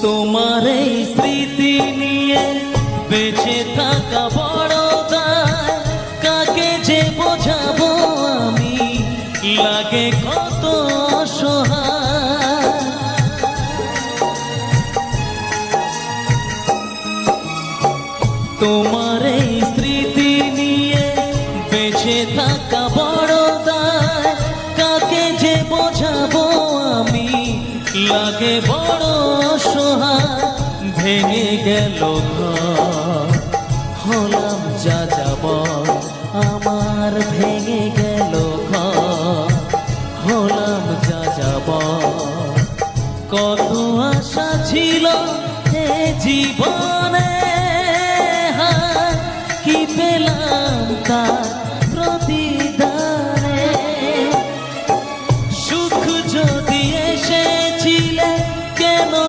তোমার এই স্মৃতি নিয়ে বেঁচে থাকা বড় দায়, কাকে যে বোঝাবো আমি, লাগে কত অসহায়। তোমার এই স্মৃতি নিয়ে বেঁচে থাকা বড় দায়, কাকে যে বোঝাবো আমি, লাগে বড় অসহায়। ভেঙে গেল ঘর, হলাম যা যাযাবর, আমার ভেঙে গেল ঘর, হলাম যা যাযাবর। কত আশা ছিল এ জীবন